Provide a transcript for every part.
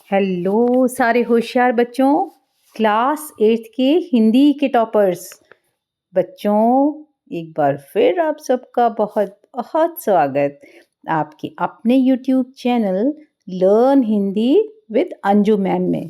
Hello सारे होशियार बच्चों, क्लास 8 के हिंदी के टॉपर्स बच्चों, एक बार फिर आप सबका बहुत बहुत स्वागत आपके अपने YouTube channel learn Hindi with Anju ma'am में।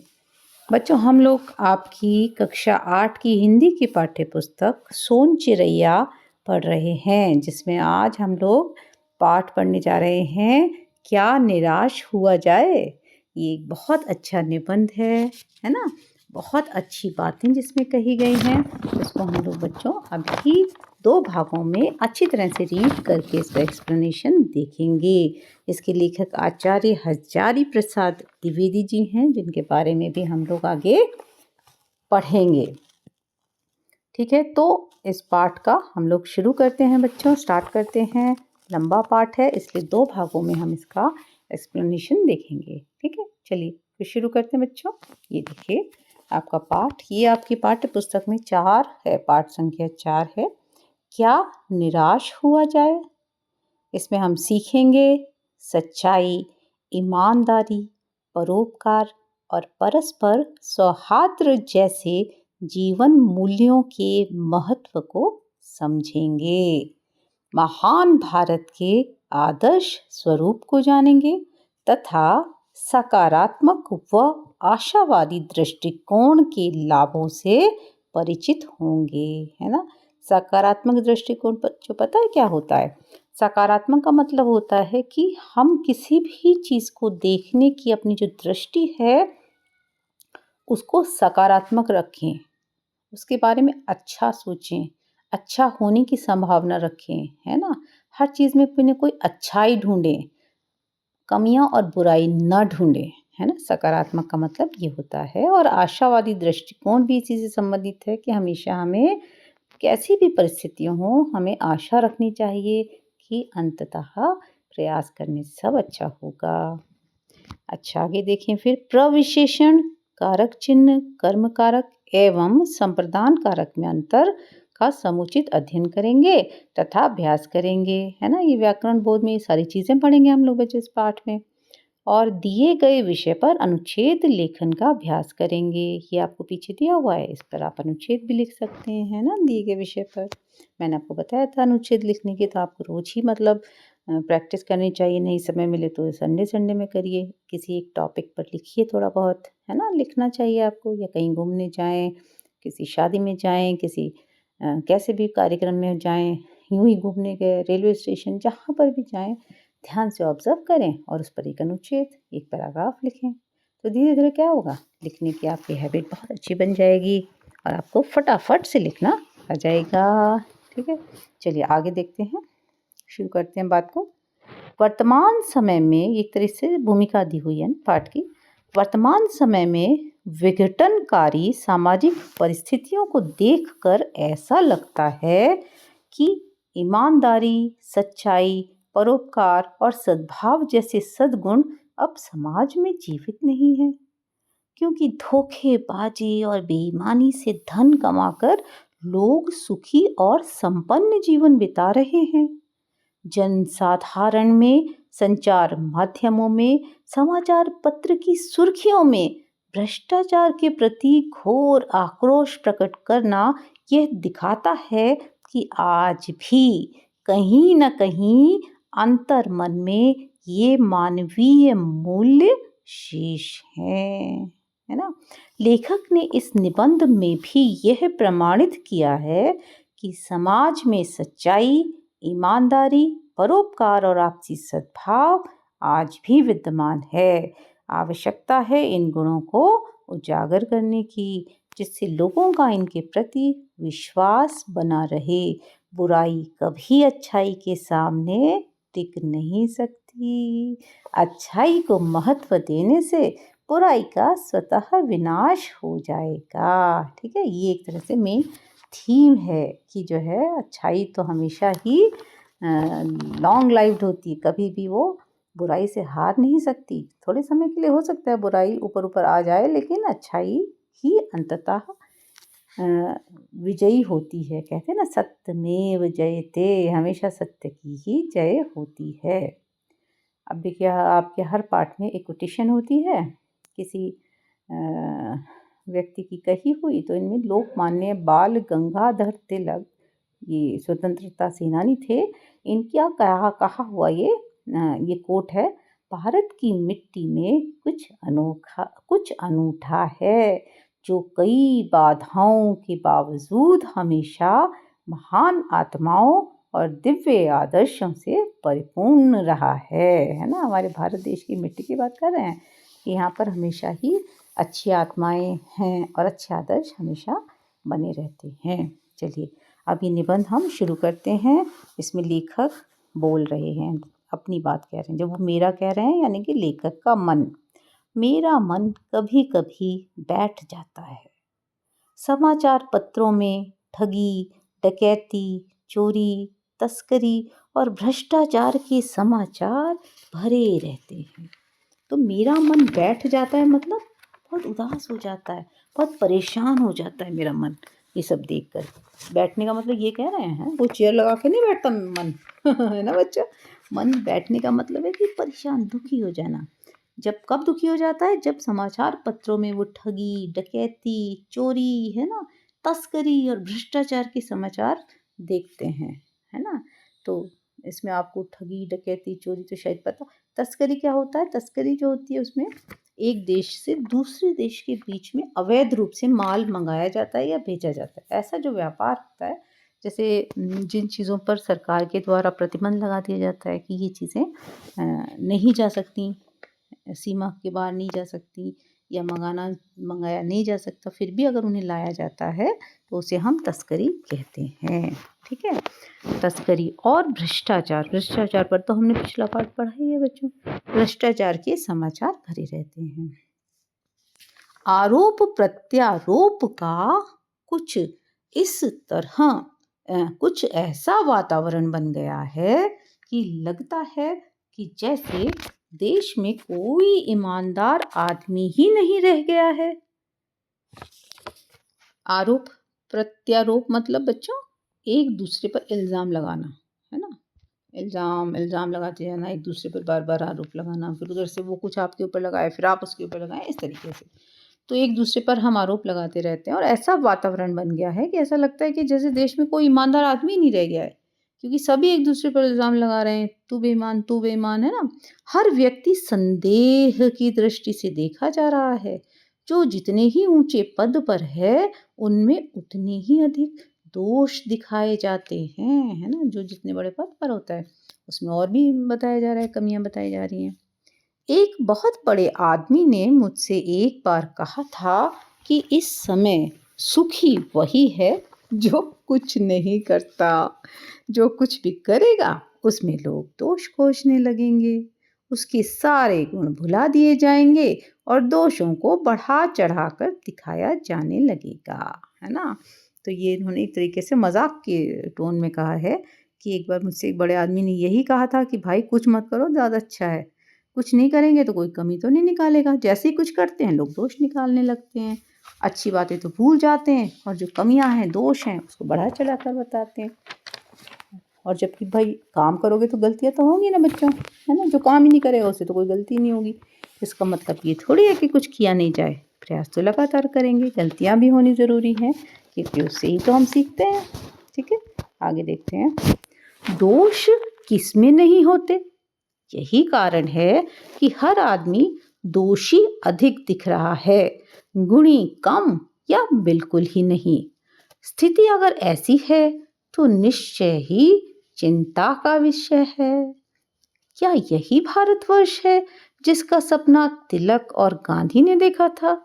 बच्चों, हम लोग आपकी कक्षा 8 की हिंदी की पाठ्य पुस्तक सोन चिरैया पढ़ रहे हैं, जिसमें आज हम लोग पाठ पढ़ने जा रहे हैं, क्या निराश हुआ जाए। ये एक बहुत अच्छा निबंध है ना। बहुत अच्छी बातें जिसमें कही गई हैं। इसको हम लोग बच्चों अभी 2 भागों में अच्छी तरह से रीड करके इसका एक्सप्लेनेशन देखेंगे। इसके लेखक आचार्य हजारी प्रसाद द्विवेदी जी हैं, जिनके बारे में भी हम लोग आगे पढ़ेंगे। ठीक है, तो इस पाठ का हम लोग शुरू करते हैं बच्चों, स्टार्ट करते हैं। लंबा पाठ है, इसलिए 2 भागों में हम इसका एक्सप्लेनेशन देखेंगे। ठीक है, चलिए फिर शुरू करते हैं बच्चों। ये देखिए आपका पाठ, ये आपकी पाठ्य पुस्तक में 4 है, पाठ संख्या 4 है। क्या निराश हुआ जाए। इसमें हम सीखेंगे सच्चाई, ईमानदारी, परोपकार और परस्पर सौहार्द जैसे जीवन मूल्यों के महत्व को समझेंगे। महान भारत के आदर्श स्वरूप को जानेंगे तथा सकारात्मक व आशावादी दृष्टिकोण के लाभों से परिचित होंगे, है ना। सकारात्मक दृष्टिकोण जो पता है क्या होता है? सकारात्मक का मतलब होता है कि हम किसी भी चीज़ को देखने की अपनी जो दृष्टि है उसको सकारात्मक रखें, उसके बारे में अच्छा सोचें, अच्छा होने की संभावना रखें, है ना। हर चीज़ में कोई ना कोई अच्छाई ढूंढें, कमियां और बुराई न ढूंढें, है ना। सकारात्मक का मतलब ये होता है। और आशावादी दृष्टिकोण भी इसी से संबंधित है कि हमेशा हमें कैसी भी परिस्थितियां हो, हमें आशा रखनी चाहिए कि अंततः प्रयास करने से सब अच्छा होगा। अच्छा, आगे देखें फिर। प्रविशेषण, कारक चिन्ह, कर्म कारक एवं संप्रदान कारक में अंतर का समुचित अध्ययन करेंगे तथा अभ्यास करेंगे, है ना। ये व्याकरण बोध में ये सारी चीज़ें पढ़ेंगे हम लोग बच्चे इस पाठ में। और दिए गए विषय पर अनुच्छेद लेखन का अभ्यास करेंगे। ये आपको पीछे दिया हुआ है, इस पर आप अनुच्छेद भी लिख सकते हैं, है ना, दिए गए विषय पर। मैंने आपको बताया था अनुच्छेद लिखने की, तो आपको रोज ही मतलब प्रैक्टिस करनी चाहिए। नहीं समय मिले तो संडे संडे में करिए, किसी एक टॉपिक पर लिखिए थोड़ा बहुत, है ना। लिखना चाहिए आपको, या कहीं घूमने जाएं, किसी शादी में जाएं, किसी कैसे भी कार्यक्रम में जाएं, यूं ही घूमने गए, रेलवे स्टेशन, जहाँ पर भी जाएं, ध्यान से ऑब्जर्व करें और उस पर एक अनुच्छेद, एक पैराग्राफ लिखें। तो धीरे धीरे क्या होगा, लिखने की आपकी हैबिट बहुत अच्छी बन जाएगी और आपको फटाफट से लिखना आ जाएगा। ठीक है, चलिए आगे देखते हैं, शुरू करते हैं बात को। वर्तमान समय में एक तरह से भूमिका दी हुई है ना पाठ की। वर्तमान समय में विघटनकारी सामाजिक परिस्थितियों को देखकर ऐसा लगता है कि ईमानदारी, सच्चाई, परोपकार और सद्भाव जैसे सद्गुण अब समाज में जीवित नहीं है, क्योंकि धोखेबाजी और बेईमानी से धन कमाकर लोग सुखी और संपन्न जीवन बिता रहे हैं। जनसाधारण में, संचार माध्यमों में, समाचार पत्र की सुर्खियों में भ्रष्टाचार के प्रति घोर आक्रोश प्रकट करना यह दिखाता है कि आज भी कहीं न कहीं अंतर मन में ये मानवीय मूल्य शेष है ना। लेखक ने इस निबंध में भी यह प्रमाणित किया है कि समाज में सच्चाई, ईमानदारी, परोपकार और आपसी सद्भाव आज भी विद्यमान है। आवश्यकता है इन गुणों को उजागर करने की, जिससे लोगों का इनके प्रति विश्वास बना रहे। बुराई कभी अच्छाई के सामने टिक नहीं सकती। अच्छाई को महत्व देने से बुराई का स्वतः विनाश हो जाएगा। ठीक है, ये एक तरह से मेन थीम है कि जो है अच्छाई तो हमेशा ही लॉन्ग लाइव्ड होती है, कभी भी वो बुराई से हार नहीं सकती। थोड़े समय के लिए हो सकता है बुराई ऊपर ऊपर आ जाए, लेकिन अच्छाई ही अंततः विजयी होती है। कहते हैं ना, सत्यमेव जयते, हमेशा सत्य की ही जय होती है। अब देखिए, आपके हर पाठ में एक कोटेशन होती है किसी अ, व्यक्ति की कही हुई, तो इनमें लोकमान्य बाल गंगाधर तिलक, ये स्वतंत्रता सेनानी थे। इनका कहा हुआ ये कोट है, भारत की मिट्टी में कुछ अनूठा है, जो कई बाधाओं के बावजूद हमेशा महान आत्माओं और दिव्य आदर्शों से परिपूर्ण रहा है ना। हमारे भारत देश की मिट्टी की बात कर रहे हैं। यहाँ पर हमेशा ही अच्छी आत्माएं हैं और अच्छे आदर्श हमेशा बने रहते हैं। चलिए अब ये निबंध हम शुरू करते हैं। इसमें लेखक बोल रहे हैं, अपनी बात कह रहे हैं। जब वो मेरा कह रहे हैं यानी कि लेखक का मन, मेरा मन कभी कभी बैठ जाता है। समाचार पत्रों में ठगी, डकैती, चोरी, तस्करी और भ्रष्टाचार के समाचार भरे रहते हैं। तो मेरा मन बैठ जाता है मतलब बहुत उदास हो जाता है, बहुत परेशान हो जाता है मेरा मन ये सब देखकर। बैठने का मतलब ये कह रहे हैं, वो चेयर लगा के नहीं बैठता मन है ना बच्चा। मन बैठने का मतलब है कि परेशान, दुखी हो जाना। जब कब दुखी हो जाता है? जब समाचार पत्रों में वो ठगी, डकैती, चोरी, है ना, तस्करी और भ्रष्टाचार के समाचार देखते हैं, है ना। तो इसमें आपको ठगी, डकैती, चोरी तो शायद पता। तस्करी क्या होता है? तस्करी जो होती है उसमें एक देश से दूसरे देश के बीच में अवैध रूप से माल मंगाया जाता है या भेजा जाता है। ऐसा जो व्यापार होता है, जैसे जिन चीज़ों पर सरकार के द्वारा प्रतिबंध लगा दिया जाता है कि ये चीज़ें नहीं जा सकती, सीमा के बाहर नहीं जा सकती या मंगाया नहीं जा सकता, फिर भी अगर उन्हें लाया जाता है तो उसे हम तस्करी कहते हैं। ठीक है। तस्करी और भ्रष्टाचार, भ्रष्टाचार पर तो हमने पिछला पाठ पढ़ा ही है बच्चों। भ्रष्टाचार के समाचार भरे रहते हैं। आरोप प्रत्यारोप का कुछ इस तरह कुछ ऐसा वातावरण बन गया है कि लगता है कि जैसे देश में कोई ईमानदार आदमी ही नहीं रह गया है। आरोप प्रत्यारोप मतलब बच्चों एक दूसरे पर इल्ज़ाम लगाना, है ना। इल्ज़ाम लगाते जाना, एक दूसरे पर बार बार आरोप लगाना, फिर उधर से वो कुछ आपके ऊपर लगाए, फिर आप उसके ऊपर लगाएं, इस तरीके से। तो एक दूसरे पर हम आरोप लगाते रहते हैं और ऐसा वातावरण बन गया है कि ऐसा लगता है कि जैसे देश में कोई ईमानदार आदमी नहीं रह गया है, क्योंकि सभी एक दूसरे पर इल्ज़ाम लगा रहे हैं, तू बेईमान, है ना। हर व्यक्ति संदेह की दृष्टि से देखा जा रहा है। जो जितने ही ऊंचे पद पर है उनमें उतने ही अधिक दोष दिखाए जाते हैं, है ना। जो जितने बड़े पद पर होता है उसमें और भी बताया जा रहा है, कमियां बताई जा रही हैं। एक बहुत बड़े आदमी ने मुझसे एक बार कहा था कि इस समय सुखी वही है जो कुछ नहीं करता। जो कुछ भी करेगा उसमें लोग दोष खोजने लगेंगे, उसके सारे गुण भुला दिए जाएंगे और दोषों को बढ़ा चढ़ा कर दिखाया जाने लगेगा, है ना। तो ये इन्होंने एक तरीके से मजाक के टोन में कहा है कि एक बार मुझसे एक बड़े आदमी ने यही कहा था कि भाई कुछ मत करो, ज़्यादा अच्छा है। कुछ नहीं करेंगे तो कोई कमी तो नहीं निकालेगा, जैसे ही कुछ करते हैं लोग दोष निकालने लगते हैं, अच्छी बातें तो भूल जाते हैं और जो कमियां हैं, दोष हैं, उसको बढ़ा चढ़ा कर बताते हैं। और जबकि भाई काम करोगे तो गलतियां तो होंगी ना बच्चों, है ना। जो काम ही नहीं करेगा उससे तो कोई गलती नहीं होगी। इसका मतलब ये थोड़ी है कि कुछ किया नहीं जाए, प्रयास तो लगातार करेंगे, गलतियां भी होनी ज़रूरी है क्योंकि उससे ही तो हम सीखते हैं। ठीक है, आगे देखते हैं। दोष किस में नहीं होते? यही कारण है कि हर आदमी दोषी अधिक दिख रहा है, गुणी कम या बिल्कुल ही नहीं। स्थिति अगर ऐसी है तो निश्चय ही चिंता का विषय है। क्या यही भारतवर्ष है जिसका सपना तिलक और गांधी ने देखा था?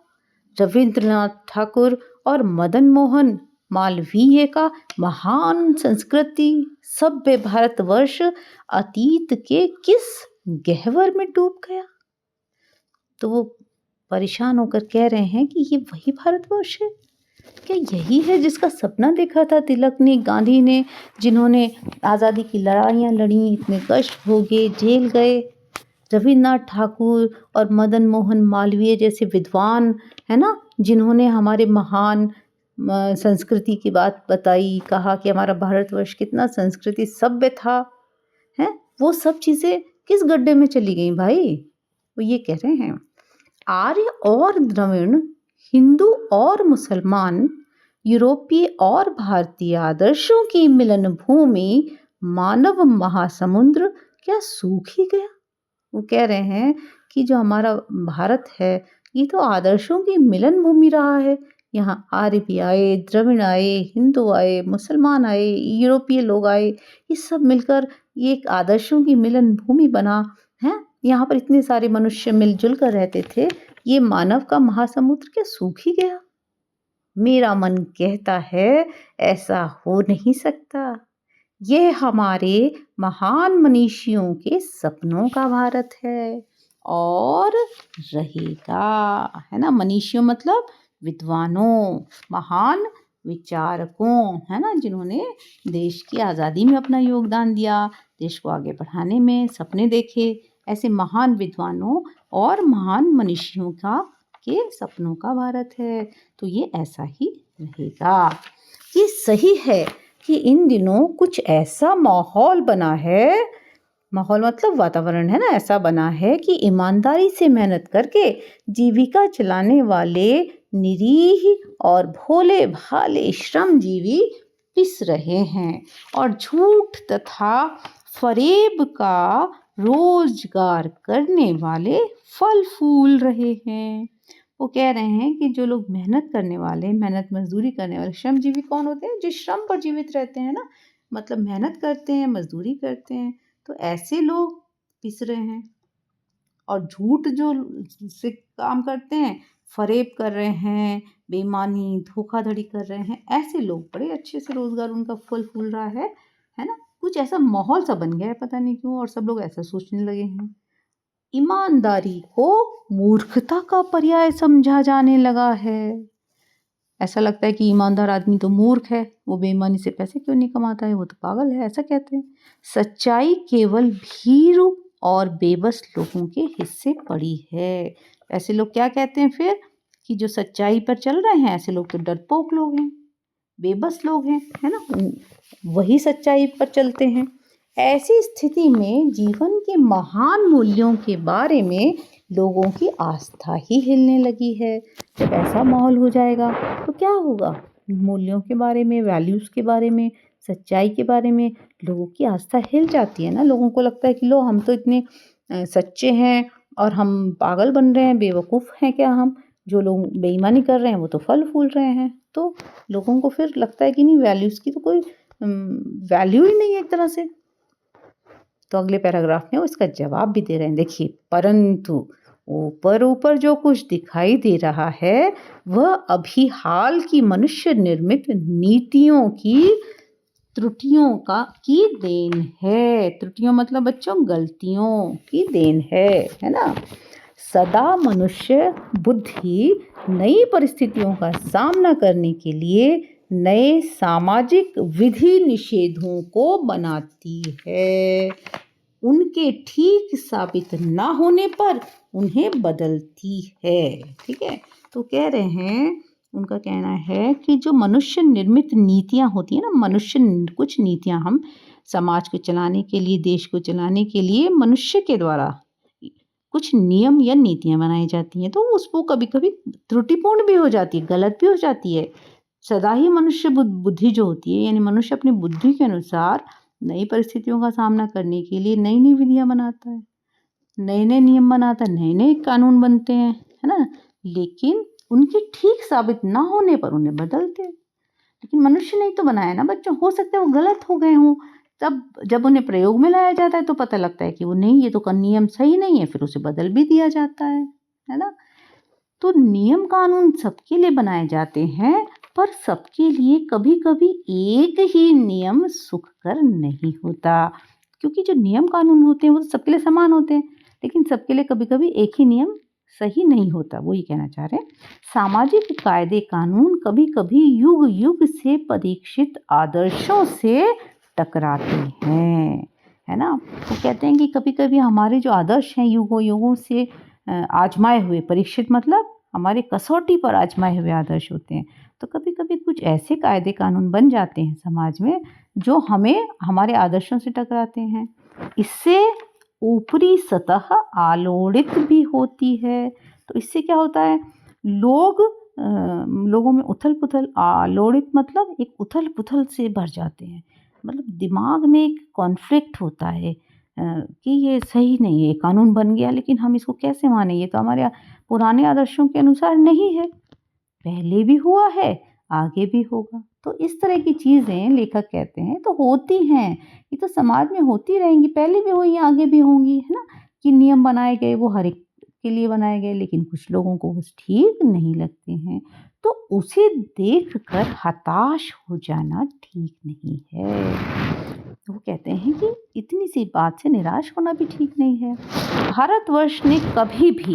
रविंद्रनाथ ठाकुर और मदन मोहन मालवीय का महान संस्कृति सभ्य भारतवर्ष अतीत के किस गहवर में डूब गया? तो वो परेशान होकर कह रहे हैं कि ये वही भारतवर्ष है। क्या यही है जिसका सपना देखा था तिलक ने, गांधी ने, जिन्होंने आज़ादी की लड़ाइयाँ लड़ी, इतने कष्ट भोगे, जेल गए? रविन्द्रनाथ ठाकुर और मदन मोहन मालवीय जैसे विद्वान, है ना, जिन्होंने हमारे महान संस्कृति की बात बताई, कहा कि हमारा भारतवर्ष कितना संस्कृति सभ्य था, है, वो सब चीज़ें किस गड्ढे में चली गई भाई? वो ये कह रहे हैं आर्य और द्रविड़, हिंदू और मुसलमान, यूरोपीय और भारतीय आदर्शों की मिलन भूमि मानव महासमुद्र क्या सूख ही गया? वो कह रहे हैं कि जो हमारा भारत है ये तो आदर्शों की मिलन भूमि रहा है। यहाँ आर्य भी आए, द्रविड़ आए, हिंदू आए, मुसलमान आए, यूरोपीय लोग आए, ये सब मिलकर ये एक आदर्शों की मिलन भूमि बना है। यहाँ पर इतने सारे मनुष्य मिलजुल कर रहते थे, ये मानव का महासमुद्र क्या सूख ही गया? मेरा मन कहता है ऐसा हो नहीं सकता। यह हमारे महान मनीषियों के सपनों का भारत है और रहेगा, है ना। मनीषियों मतलब विद्वानों, महान विचारकों, है ना, जिन्होंने देश की आज़ादी में अपना योगदान दिया, देश को आगे बढ़ाने में सपने देखे। ऐसे महान विद्वानों और महान मनीषियों का के सपनों का भारत है, तो ये ऐसा ही रहेगा। ये सही है कि इन दिनों कुछ ऐसा माहौल बना है, माहौल मतलब वातावरण, है ना, ऐसा बना है कि ईमानदारी से मेहनत करके जीविका चलाने वाले निरीह और भोले भाले श्रमजीवी पिस रहे हैं और झूठ तथा फरेब का रोजगार करने वाले फल फूल रहे हैं। वो कह रहे हैं कि जो लोग मेहनत करने वाले, मेहनत मजदूरी करने वाले श्रमजीवी कौन होते हैं? जो श्रम पर जीवित रहते हैं ना, मतलब मेहनत करते हैं, मजदूरी करते हैं, तो ऐसे लोग पिस रहे हैं। और झूठ जो से काम करते हैं, फरेब कर रहे हैं, बेईमानी धोखाधड़ी कर रहे हैं, ऐसे लोग बड़े अच्छे से रोजगार उनका फल फूल रहा है ना। कुछ ऐसा माहौल सा बन गया है, पता नहीं क्यों, और सब लोग ऐसा सोचने लगे हैं। ईमानदारी को मूर्खता का पर्याय समझा जाने लगा है। ऐसा लगता है कि ईमानदार आदमी तो मूर्ख है, वो बेईमानी से पैसे क्यों नहीं कमाता है, वो तो पागल है, ऐसा कहते हैं। सच्चाई केवल भीरू और बेबस लोगों के हिस्से पड़ी है। ऐसे लोग क्या कहते हैं फिर कि जो सच्चाई पर चल रहे हैं, ऐसे लोग तो डरपोक लोग हैं, बेबस लोग हैं, है ना, वही सच्चाई पर चलते हैं। ऐसी स्थिति में जीवन के महान मूल्यों के बारे में लोगों की आस्था ही हिलने लगी है। जब ऐसा माहौल हो जाएगा तो क्या होगा? मूल्यों के बारे में, वैल्यूज़ के बारे में, सच्चाई के बारे में लोगों की आस्था हिल जाती है ना। लोगों को लगता है कि लो हम तो इतने सच्चे हैं और हम पागल बन रहे हैं, बेवकूफ़ हैं क्या हम? जो लोग बेईमानी कर रहे हैं वो तो फल फूल रहे हैं। तो लोगों को फिर लगता है कि नहीं, वैल्यूज़ की तो कोई वैल्यू ही नहीं है एक तरह से। तो अगले पैराग्राफ में वो इसका जवाब भी दे रहे हैं। देखिए, परंतु ऊपर ऊपर जो कुछ दिखाई दे रहा है वह अभी हाल की मनुष्य निर्मित नीतियों की त्रुटियों की देन है। त्रुटियों मतलब बच्चों गलतियों की देन है ना। सदा मनुष्य बुद्धि नई परिस्थितियों का सामना करने के लिए नए सामाजिक विधि निषेधों को बनाती है। उनके ठीक साबित ना होने पर उन्हें बदलती है। ठीक है, तो कह रहे हैं, उनका कहना है कि जो मनुष्य निर्मित नीतियां होती हैं ना, कुछ नीतियां हम समाज को चलाने के लिए, देश को चलाने के लिए मनुष्य के द्वारा कुछ नियम या नीतियां बनाई जाती हैं, तो उसको कभी कभी त्रुटिपूर्ण भी हो जाती है, गलत भी हो जाती है। सदा ही मनुष्य बुद्धि जो होती है, यानी मनुष्य अपनी बुद्धि के अनुसार नई परिस्थितियों का सामना करने के लिए नई नई विधियां बनाता है, नए नए नियम बनाता है, नए नए कानून बनते हैं, है ना। लेकिन उनके ठीक साबित ना होने पर उन्हें बदलते हैं। लेकिन मनुष्य ने ही तो बनाया ना बच्चों, हो सकता है वो गलत हो गए हों, तब जब उन्हें प्रयोग में लाया जाता है तो पता लगता है कि वो नहीं, ये तो नियम सही नहीं है, फिर उसे बदल भी दिया जाता है ना। तो नियम कानून सबके लिए बनाए जाते हैं, पर सबके लिए कभी कभी एक ही नियम सुखकर नहीं होता, क्योंकि जो नियम कानून होते हैं वो तो सबके लिए समान होते हैं, लेकिन सबके लिए कभी कभी एक ही नियम सही नहीं होता। वो ये कहना चाह रहे हैं, सामाजिक कायदे कानून कभी कभी युग युग से परीक्षित आदर्शों से टकराते हैं, है ना। वो कहते हैं कि कभी कभी हमारे जो आदर्श हैं युगों युगों से आजमाए हुए, परीक्षित मतलब हमारे कसौटी पर आजमाए हुए आदर्श होते हैं, तो कभी कभी कुछ ऐसे कायदे कानून बन जाते हैं समाज में जो हमें हमारे आदर्शों से टकराते हैं। इससे ऊपरी सतह आलोड़ित भी होती है। तो इससे क्या होता है, लोगों में उथल-पुथल, आलोड़ित मतलब एक उथल-पुथल से भर जाते हैं। मतलब दिमाग में एक कॉन्फ्लिक्ट होता है कि ये सही नहीं है, कानून बन गया लेकिन हम इसको कैसे मानें? ये तो हमारे पुराने आदर्शों के अनुसार नहीं है। पहले भी हुआ है, आगे भी होगा। तो इस तरह की चीज़ें लेखक कहते हैं तो होती हैं, ये तो समाज में होती रहेंगी, पहले भी हुई हैं, आगे भी होंगी, है ना? कि नियम बनाए गए वो हर एक के लिए बनाए गए, लेकिन कुछ लोगों को बस ठीक नहीं लगते हैं। तो उसे देखकर हताश हो जाना ठीक नहीं है। तो वो कहते हैं कि इतनी सी बात से निराश होना भी ठीक नहीं है। भारतवर्ष ने कभी भी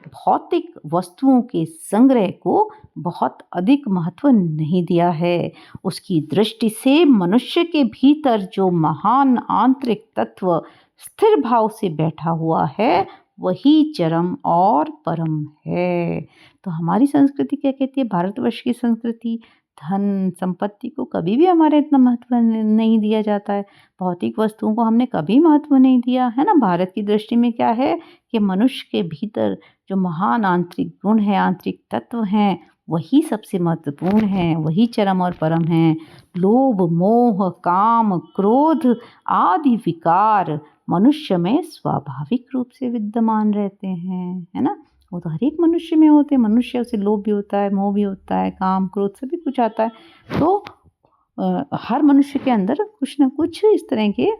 भौतिक वस्तुओं के संग्रह को बहुत अधिक महत्व नहीं दिया है। उसकी दृष्टि से मनुष्य के भीतर जो महान आंतरिक तत्व स्थिर भाव से बैठा हुआ है, वही चरम और परम है। तो हमारी संस्कृति क्या कहती है, भारतवर्ष की संस्कृति, धन संपत्ति को कभी भी हमारे इतना महत्व नहीं दिया जाता है। भौतिक वस्तुओं को हमने कभी महत्व नहीं दिया, है ना? भारत की दृष्टि में क्या है कि मनुष्य के भीतर जो महान आंतरिक गुण है, आंतरिक तत्व हैं, वही सबसे महत्वपूर्ण हैं, वही चरम और परम हैं। लोभ, मोह, काम, क्रोध आदि विकार मनुष्य में स्वाभाविक रूप से विद्यमान रहते हैं, है ना? वो तो हर एक मनुष्य में होते हैं। मनुष्य से लोभ भी होता है, मोह भी होता है, काम, क्रोध सभी कुछ आता है। तो हर मनुष्य के अंदर कुछ न कुछ इस तरह के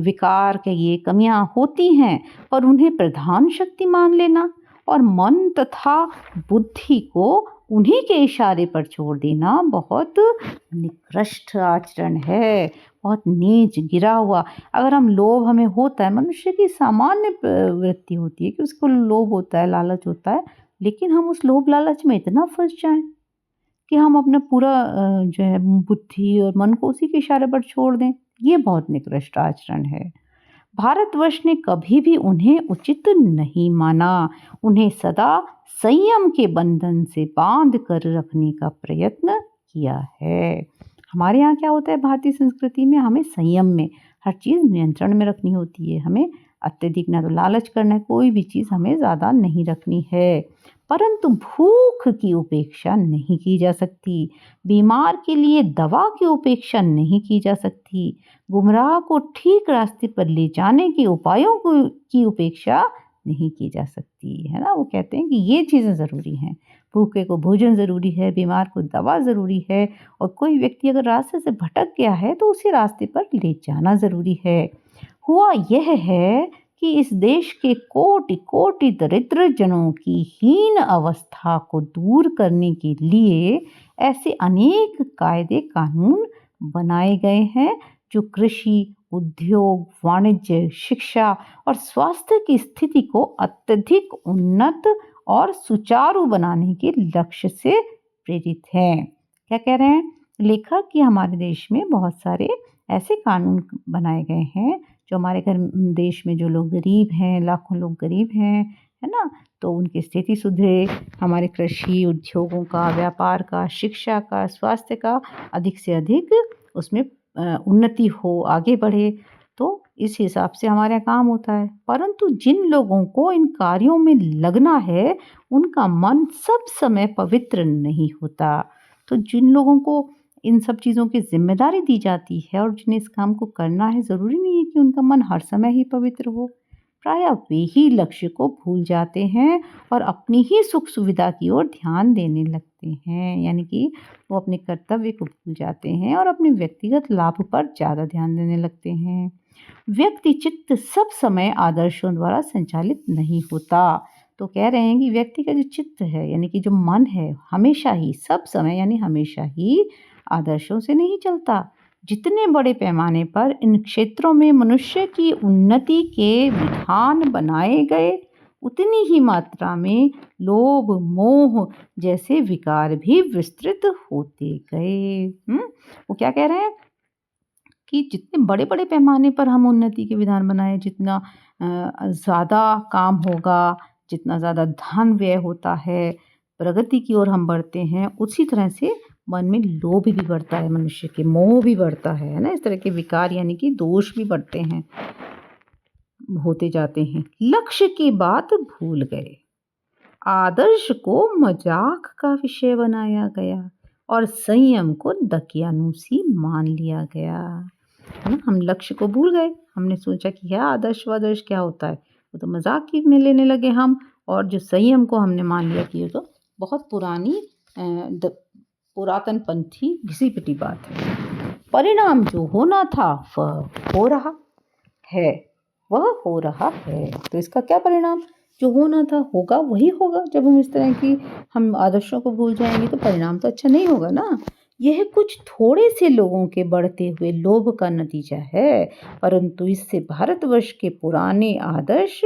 विकार के ये कमियां होती हैं, पर उन्हें प्रधान शक्ति मान लेना और मन तथा बुद्धि को उन्हीं के इशारे पर छोड़ देना बहुत निकृष्ट आचरण है, बहुत नीच गिरा हुआ। अगर हम लोभ हमें होता है, मनुष्य की सामान्य वृत्ति होती है कि उसको लोभ होता है, लालच होता है, लेकिन हम उस लोभ लालच में इतना फंस जाएं कि हम अपना पूरा जो है बुद्धि और मन को उसी के इशारे पर छोड़ दें, ये बहुत निकृष्ट आचरण है। भारतवर्ष ने कभी भी उन्हें उचित नहीं माना। उन्हें सदा संयम के बंधन से बांध कर रखने का प्रयत्न किया है। हमारे यहाँ क्या होता है, भारतीय संस्कृति में हमें संयम में हर चीज़ नियंत्रण में रखनी होती है। हमें अत्यधिक ना तो लालच करना है, कोई भी चीज़ हमें ज़्यादा नहीं रखनी है। परंतु भूख की उपेक्षा नहीं की जा सकती, बीमार के लिए दवा की उपेक्षा नहीं की जा सकती, गुमराह को ठीक रास्ते पर ले जाने के उपायों की उपेक्षा नहीं की जा सकती, है ना? वो कहते हैं कि ये चीज़ें ज़रूरी हैं, भूखे को भोजन ज़रूरी है, बीमार को दवा ज़रूरी है, और कोई व्यक्ति अगर रास्ते से भटक गया है तो उसे रास्ते पर ले जाना ज़रूरी है। हुआ यह है कि इस देश के कोटि कोटि दरिद्र जनों की हीन अवस्था को दूर करने के लिए ऐसे अनेक कायदे कानून बनाए गए हैं जो कृषि, उद्योग, वाणिज्य, शिक्षा और स्वास्थ्य की स्थिति को अत्यधिक उन्नत और सुचारू बनाने के लक्ष्य से प्रेरित हैं। क्या कह रहे हैं लेखक कि हमारे देश में बहुत सारे ऐसे कानून बनाए गए हैं जो हमारे देश में जो लोग गरीब हैं, लाखों लोग गरीब हैं, है ना? तो उनकी स्थिति सुधरे, हमारे कृषि, उद्योगों का, व्यापार का, शिक्षा का, स्वास्थ्य का अधिक से अधिक उसमें उन्नति हो, आगे बढ़े। तो इस हिसाब से हमारे यहाँ काम होता है। परंतु जिन लोगों को इन कार्यों में लगना है, उनका मन सब समय पवित्र नहीं होता। तो जिन लोगों को इन सब चीज़ों की ज़िम्मेदारी दी जाती है और जिन्हें इस काम को करना है, ज़रूरी नहीं है कि उनका मन हर समय ही पवित्र हो। प्रायः वे ही लक्ष्य को भूल जाते हैं और अपनी ही सुख सुविधा की ओर ध्यान देने लगते हैं। यानी कि वो अपने कर्तव्य को भूल जाते हैं और अपने व्यक्तिगत लाभ पर ज़्यादा ध्यान देने लगते हैं। व्यक्ति चित्त सब समय आदर्शों द्वारा संचालित नहीं होता। तो कह रहे हैं कि व्यक्ति का जो चित्त है, यानी कि जो मन है, हमेशा ही, सब समय यानी हमेशा ही आदर्शों से नहीं चलता। जितने बड़े पैमाने पर इन क्षेत्रों में मनुष्य की उन्नति के विधान बनाए गए, उतनी ही मात्रा में लोभ, मोह जैसे विकार भी विस्तृत होते गए। वो क्या कह रहे हैं कि जितने बड़े-बड़े पैमाने पर हम उन्नति के विधान बनाएँ, जितना ज़्यादा काम होगा, जितना ज़्यादा धन व्यय होता है, प्रगति की ओर हम बढ़ते हैं, उसी तरह से मन में लोभ भी बढ़ता है मनुष्य के, मोह भी बढ़ता है ना? इस तरह के विकार यानी कि दोष भी बढ़ते हैं, होते जाते हैं। लक्ष्य की बात भूल गए। आदर्श को मजाक का विषय बनाया गया और संयम को दकियानूसी मान लिया गया, है ना। हम लक्ष्य को भूल गए, हमने सोचा कि क्या आदर्श वादर्श क्या होता है, वो तो मजाक की में लेने लगे हम। और जो संयम को हमने मान लिया कि ये तो बहुत पुरातन पंथी घिसी पिटी बात है। परिणाम जो होना था वह हो रहा है, तो इसका क्या परिणाम, जो होना था होगा, वही होगा। जब हम इस तरह की हम आदर्शों को भूल जाएंगे तो परिणाम तो अच्छा नहीं होगा ना। यह कुछ थोड़े से लोगों के बढ़ते हुए लोभ का नतीजा है, परंतु इससे भारतवर्ष के पुराने आदर्श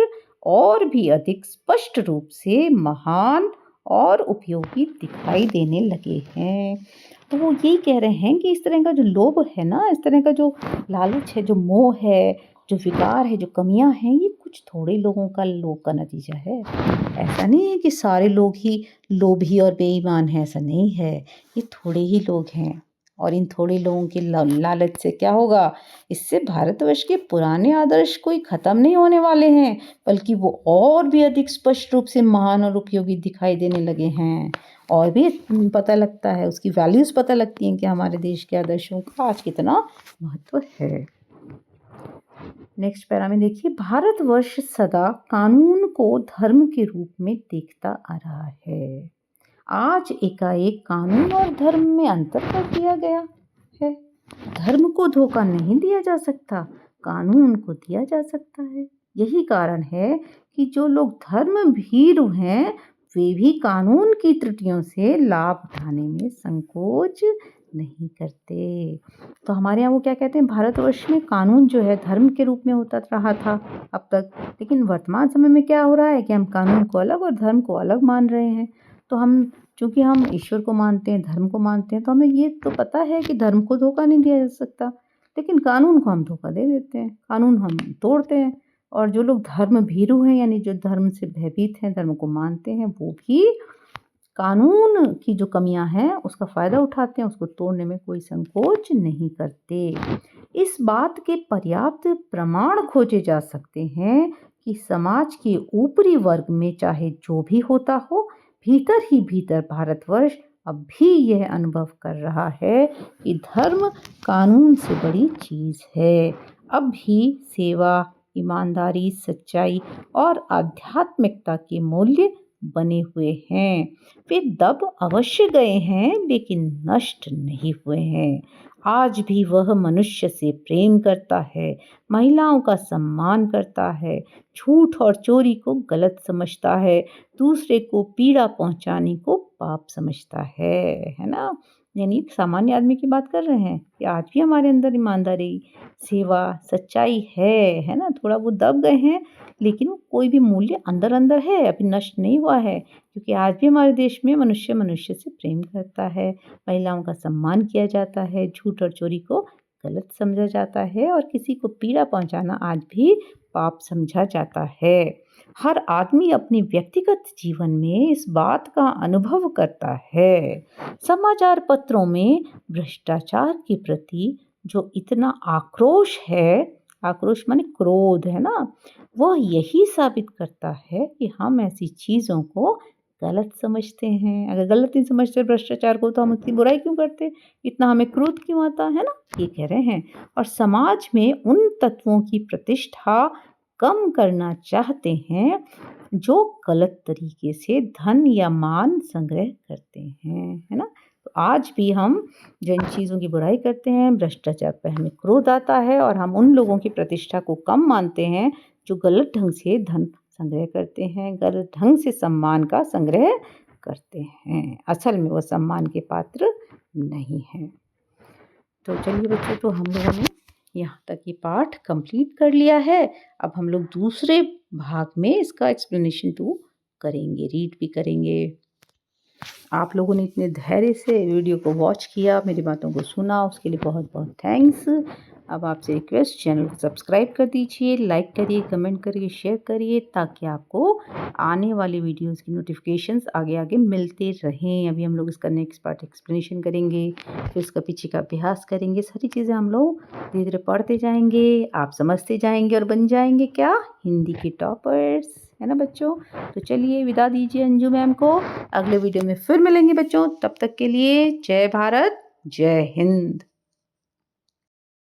और भी अधिक स्पष्ट रूप से महान और उपयोगी दिखाई देने लगे हैं। तो वो यही कह रहे हैं कि इस तरह का जो लोभ है ना, इस तरह का जो लालच है, जो मोह है, जो विकार है, जो कमियां हैं, ये कुछ थोड़े लोगों का लोभ का नतीजा है। ऐसा नहीं है कि सारे लोग ही लोभी और बेईमान हैं, ऐसा नहीं है। ये थोड़े ही लोग हैं और इन थोड़े लोगों के लालच से क्या होगा, इससे भारतवर्ष के पुराने आदर्श कोई खत्म नहीं होने वाले हैं, बल्कि वो और भी अधिक स्पष्ट रूप से महान और उपयोगी दिखाई देने लगे हैं। और भी पता लगता है, उसकी वैल्यूज़ पता लगती हैं कि हमारे देश के आदर्शों का आज कितना महत्व है। नेक्स्ट पैरा में देखिए, भारतवर्ष सदा कानून को धर्म के रूप में देखता आ रहा है। आज एकाएक कानून और धर्म में अंतर कर दिया गया है। धर्म को धोखा नहीं दिया जा सकता, कानून को दिया जा सकता है। यही कारण है कि जो लोग धर्म भीरु हैं वे भी कानून की त्रुटियों से लाभ उठाने में संकोच नहीं करते। तो हमारे यहाँ वो क्या कहते हैं, भारतवर्ष में कानून जो है धर्म के रूप में होता रहा था अब तक, लेकिन वर्तमान समय में क्या हो रहा है कि हम कानून को अलग और धर्म को अलग मान रहे हैं। तो चूँकि हम ईश्वर को मानते हैं, धर्म को मानते हैं, तो हमें ये तो पता है कि धर्म को धोखा नहीं दिया जा सकता, लेकिन कानून को हम धोखा दे देते हैं, कानून हम तोड़ते हैं। और जो लोग धर्म भीरु हैं, यानी जो धर्म से भयभीत हैं, धर्म को मानते हैं, वो भी कानून की जो कमियां हैं उसका फ़ायदा उठाते हैं, उसको तोड़ने में कोई संकोच नहीं करते। इस बात के पर्याप्त प्रमाण खोजे जा सकते हैं कि समाज के ऊपरी वर्ग में चाहे जो भी होता हो, भीतर ही भीतर भारतवर्ष अब भी यह अनुभव कर रहा है कि धर्म कानून से बड़ी चीज़ है। अब भी सेवा, ईमानदारी, सच्चाई और आध्यात्मिकता के मूल्य बने हुए हैं। वे दब अवश्य गए हैं, लेकिन नष्ट नहीं हुए हैं। आज भी वह मनुष्य से प्रेम करता है, महिलाओं का सम्मान करता है, झूठ और चोरी को गलत समझता है, दूसरे को पीड़ा पहुंचाने को पाप समझता है ना। यानी सामान्य आदमी की बात कर रहे हैं कि आज भी हमारे अंदर ईमानदारी, सेवा, सच्चाई है ना। थोड़ा वो दब गए हैं, लेकिन वो कोई भी मूल्य अंदर अंदर है, अभी नष्ट नहीं हुआ है, क्योंकि आज भी हमारे देश में मनुष्य मनुष्य से प्रेम करता है, महिलाओं का सम्मान किया जाता है, झूठ और चोरी को गलत समझा जाता है और किसी को पीड़ा पहुंचाना आज भी पाप समझा जाता है। हर आदमी अपने व्यक्तिगत जीवन में इस बात का अनुभव करता है। समाचार पत्रों में भ्रष्टाचार के प्रति जो इतना आक्रोश है, आक्रोश माने क्रोध, है ना, वह यही साबित करता है कि हम ऐसी चीज़ों को गलत समझते हैं। अगर गलत नहीं समझते भ्रष्टाचार को, तो हम इतनी बुराई क्यों करते, इतना हमें क्रोध क्यों आता, है ना, ये कह रहे हैं। और समाज में उन तत्वों की प्रतिष्ठा कम करना चाहते हैं जो गलत तरीके से धन या मान संग्रह करते हैं, है ना। तो आज भी हम जो इन चीज़ों की बुराई करते हैं, भ्रष्टाचार पर हमें क्रोध आता है और हम उन लोगों की प्रतिष्ठा को कम मानते हैं जो गलत ढंग से धन संग्रह करते हैं, गलत ढंग से सम्मान का संग्रह करते हैं। असल में वो सम्मान के पात्र नहीं हैं। तो चलिए बच्चों, तो हम लोगों ने यहाँ तक ये पाठ कंप्लीट कर लिया है। अब हम लोग दूसरे भाग में इसका एक्सप्लेनेशन टू करेंगे, रीड भी करेंगे। आप लोगों ने इतने धैर्य से वीडियो को वॉच किया, मेरी बातों को सुना, उसके लिए बहुत बहुत थैंक्स। अब आपसे रिक्वेस्ट, चैनल को सब्सक्राइब कर दीजिए, लाइक करिए, कमेंट करिए, शेयर करिए, ताकि आपको आने वाली वीडियोस की नोटिफिकेशंस आगे आगे मिलते रहें। अभी हम लोग इसका नेक्स्ट पार्ट एक्सप्लेनेशन करेंगे, फिर इसका पीछे का अभ्यास करेंगे। सारी चीज़ें हम लोग धीरे धीरे पढ़ते जाएंगे, आप समझते जाएंगे और बन जाएंगे क्या, हिंदी के टॉपर्स। है ना बच्चों। तो चलिए विदा दीजिए अंजू मैम को, अगले वीडियो में फिर मिलेंगे बच्चों। तब तक के लिए जय भारत, जय हिंद।